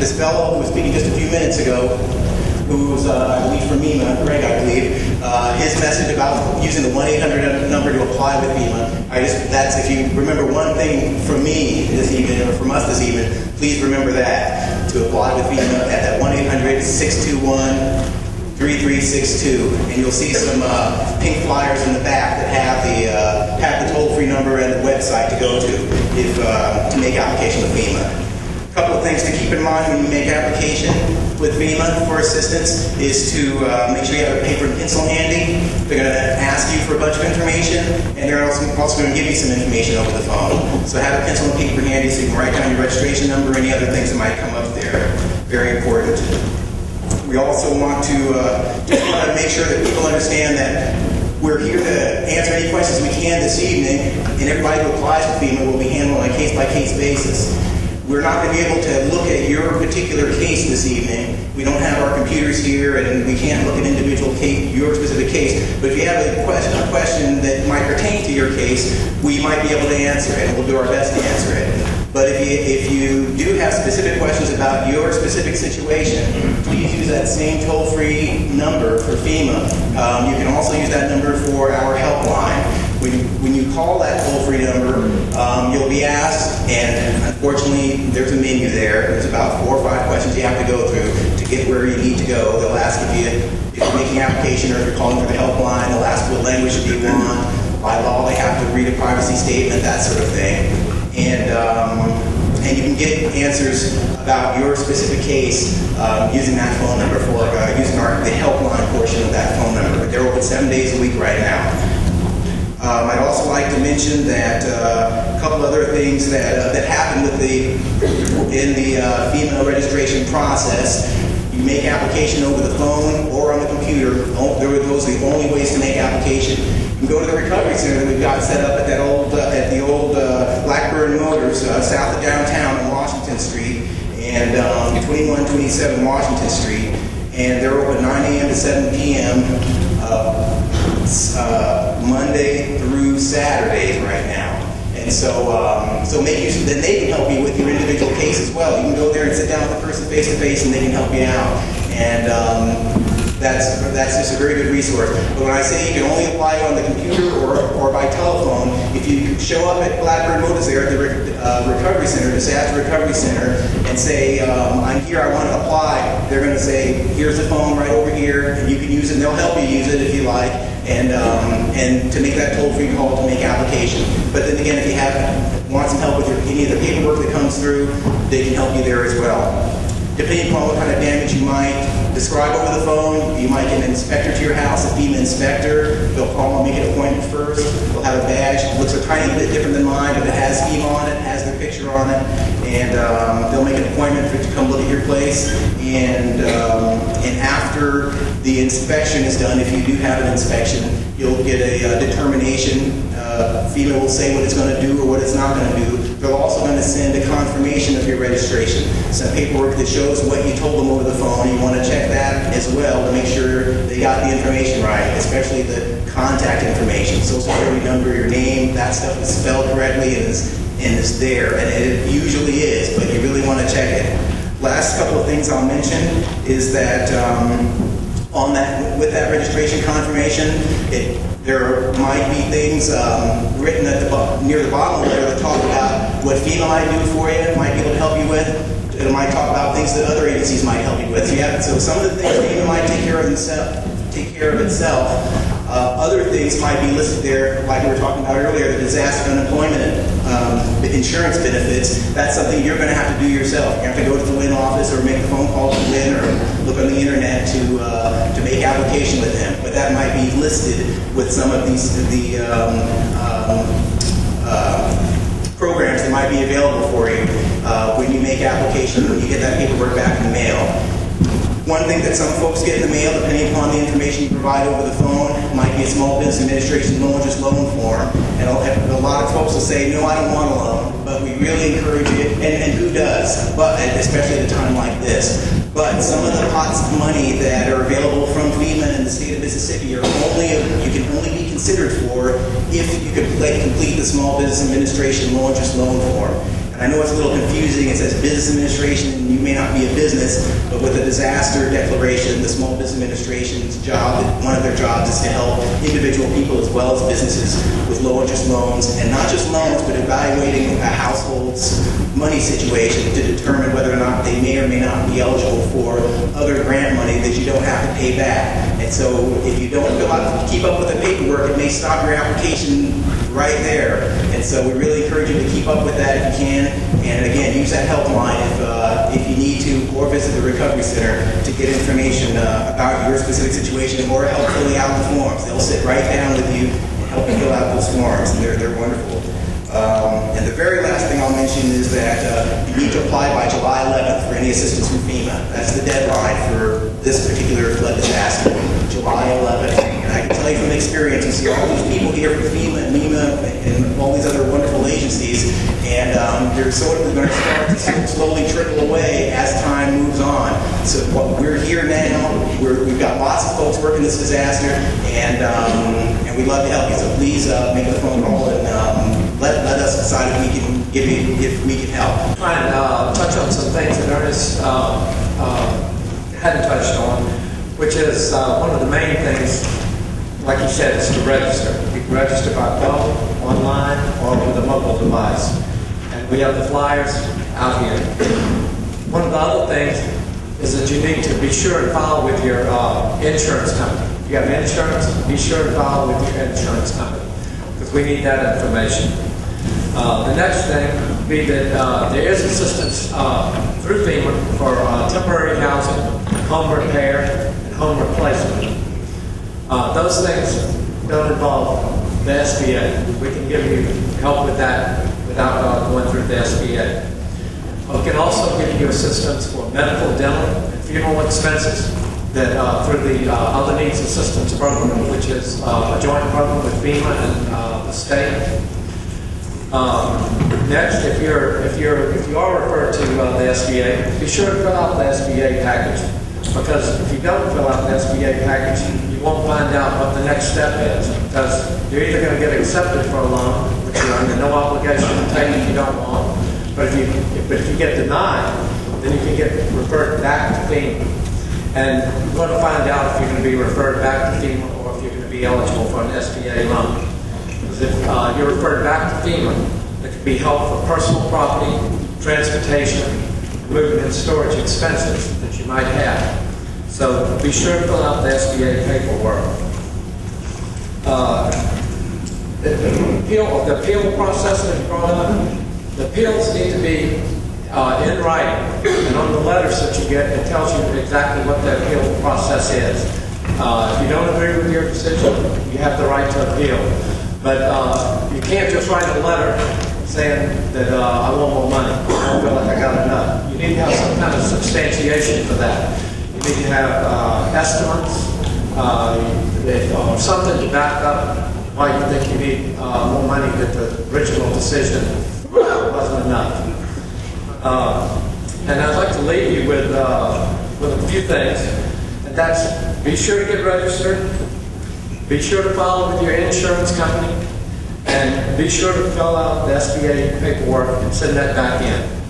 this fellow who was speaking just a few minutes ago, who's, I believe, from FEMA, Greg, I believe, his message about using the 1-800 number to apply with FEMA. That's, if you remember one thing from me this evening, or from us this evening, please remember that, to apply with FEMA at that 1-800-621-3362. And you'll see some pink flyers in the back that have the toll-free number and the website to go to to make application with FEMA. A couple of things to keep in mind when you make application with FEMA for assistance is to make sure you have a paper and pencil handy. They're going to ask you for a bunch of information, and they're also going to give you some information over the phone. So have a pencil and paper handy so you can write down your registration number or any other things that might come up there. Very important. We also want to make sure that people understand that we're here to answer any questions we can this evening, and everybody who applies with FEMA will be handled on a case-by-case basis. We're not going to be able to look at your particular case this evening. We don't have our computers here, and we can't look at your specific case. But if you have a question that might pertain to your case, we might be able to answer it, and we'll do our best to answer it. But if you do have specific questions about your specific situation, please use that same toll-free number for FEMA. You can also use that number for our helpline. When you call that toll-free number, you'll be asked, and unfortunately there's a menu there. There's about 4 or 5 questions you have to go through to get where you need to go. They'll ask if you're making an application or if you're calling for the helpline. They'll ask what language do you want. By law, they have to read a privacy statement, that sort of thing. And you can get answers about your specific case using that phone number using the helpline portion of that phone number. They're open 7 days a week right now. I'd also like to mention that a couple other things that happen in the FEMA registration process. You make application over the phone or on the computer. Those are the only ways to make application. You can go to the recovery center that we've got set up at the old Blackburn Motors south of downtown on Washington Street and 2127 Washington Street, and they're open 9 a.m. to 7 p.m. Monday through Saturdays right now. And so make use of, then they can help you with your individual case as well. You can go there and sit down with the person face to face, and they can help you out. And that's just a very good resource. But when I say you can only apply on the computer or by telephone, if you show up at Blackburn Motors there at the recovery center, just ask the recovery center and say, I'm here, I want to apply. They're going to say, here's the phone right over here, and you can use it, and they'll help you use it if you like, and to make that toll-free call to make application. But then again, if you want some help with any of the paperwork that comes through, they can help you there as well. Depending upon what kind of damage you might describe over the phone, you might get an inspector to your house, a FEMA inspector. They'll call and make an appointment first. They'll have a badge. It looks a tiny bit different than mine, but it has FEMA on it, has their picture on it, and they'll make an appointment for you to come look at your place. And after the inspection is done, if you do have an inspection, you'll get a determination. FEMA will say what it's going to do or what it's not going to do. They're also going to send a confirmation of your registration, some paperwork that shows what you told them over the phone. You want to check that as well to make sure they got the information right, especially the contact information, social security number, your name, that stuff is spelled correctly and is there, and it usually is, but you really want to check it. Last couple of things I'll mention is that with that registration confirmation, there might be things written near the bottom there that talk about what FEMA might do for you, might be able to help you with. It might talk about things that other agencies might help you with. So some of the things FEMA might take care of itself. Other things might be listed there, like we were talking about earlier, the disaster unemployment insurance benefits. That's something you're going to have to do yourself. You have to go to the WIN office or make a phone call to WIN or look on the internet to make application with them. But that might be listed with some of the programs that might be available for you when you make application, when you get that paperwork back in the mail. One thing that some folks get in the mail, depending upon the information you provide over the phone, might be a Small Business Administration loan form. And a lot of folks will say, no, I don't want a loan. But we really encourage it, and who does, but especially at a time like this. But some of the pots of money that are available from FEMA in the state of Mississippi you can only be considered for if you complete the Small Business Administration loan form. And I know it's a little confusing. It says business administration, and you may not be a business, but with a disaster declaration, the Small Business Administration's job, one of their jobs is to help individual people as well as businesses with low interest loans, and not just loans, but evaluating a household's money situation to determine whether or not they may or may not be eligible for other grant money that you don't have to pay back. And so if you don't keep up with the paperwork, it may stop your application right there. And so we really encourage you to keep up with that if you can. And again, use that helpline if you need to, or visit the Recovery Center to get information about your specific situation, or help filling out the forms. They'll sit right down with you and help you fill out those forms, and they're wonderful. And the very last thing I'll mention is that you need to apply by July 11th for any assistance from FEMA. That's the deadline for this particular flood disaster, July 11th. And I can tell you from experience, you see all these people here from FEMA and MEMA and all these other wonderful agencies, and they're sort of going to start to slowly trickle away as time moves on. So we're here now. We've got lots of folks working this disaster, and we'd love to help you. So please make a phone call and let us decide if we can help. Try and touch on some things that Ernest hadn't touched on, which is one of the main things, like he said, is to register. You can register by phone, online, or with a mobile device. And we have the flyers out here. One of the other things is that you need to be sure and file with your insurance company. If you have insurance, be sure to file with your insurance company, because we need that information. The next thing would be that there is assistance through FEMA for temporary housing, home repair, and home replacement. Those things don't involve the SBA. We can give you help with that without going through the SBA. We can also give you assistance for medical, dental, and funeral expenses that through the Other Needs Assistance Program, which is a joint program with FEMA and the state. Next, if you are referred to the SBA, be sure to fill out the SBA package, because if you don't fill out the SBA package, you won't find out what the next step is, because you're either going to get accepted for a loan, which you're under no obligation to take if you don't want, but if you get denied, then you can get referred back to FEMA. And you're going to find out if you're going to be referred back to FEMA or if you're going to be eligible for an SBA loan. Because if you're referred back to FEMA, it could be help for personal property, transportation, movement and storage expenses that you might have. So be sure to fill out the SBA paperwork. The appeal process that you brought up, the appeals need to be in writing, and on the letters that you get, it tells you exactly what the appeal process is. If you don't agree with your decision, you have the right to appeal. But you can't just write a letter saying that I want more money, I don't feel like I got enough. You need to have some kind of substantiation for that. You need to have estimates, or something to back up why you think you need more money, that the original decision wasn't enough. And I'd like to leave you with a few things, and that's be sure to get registered, be sure to follow with your insurance company, and be sure to fill out the SBA paperwork and send that back in.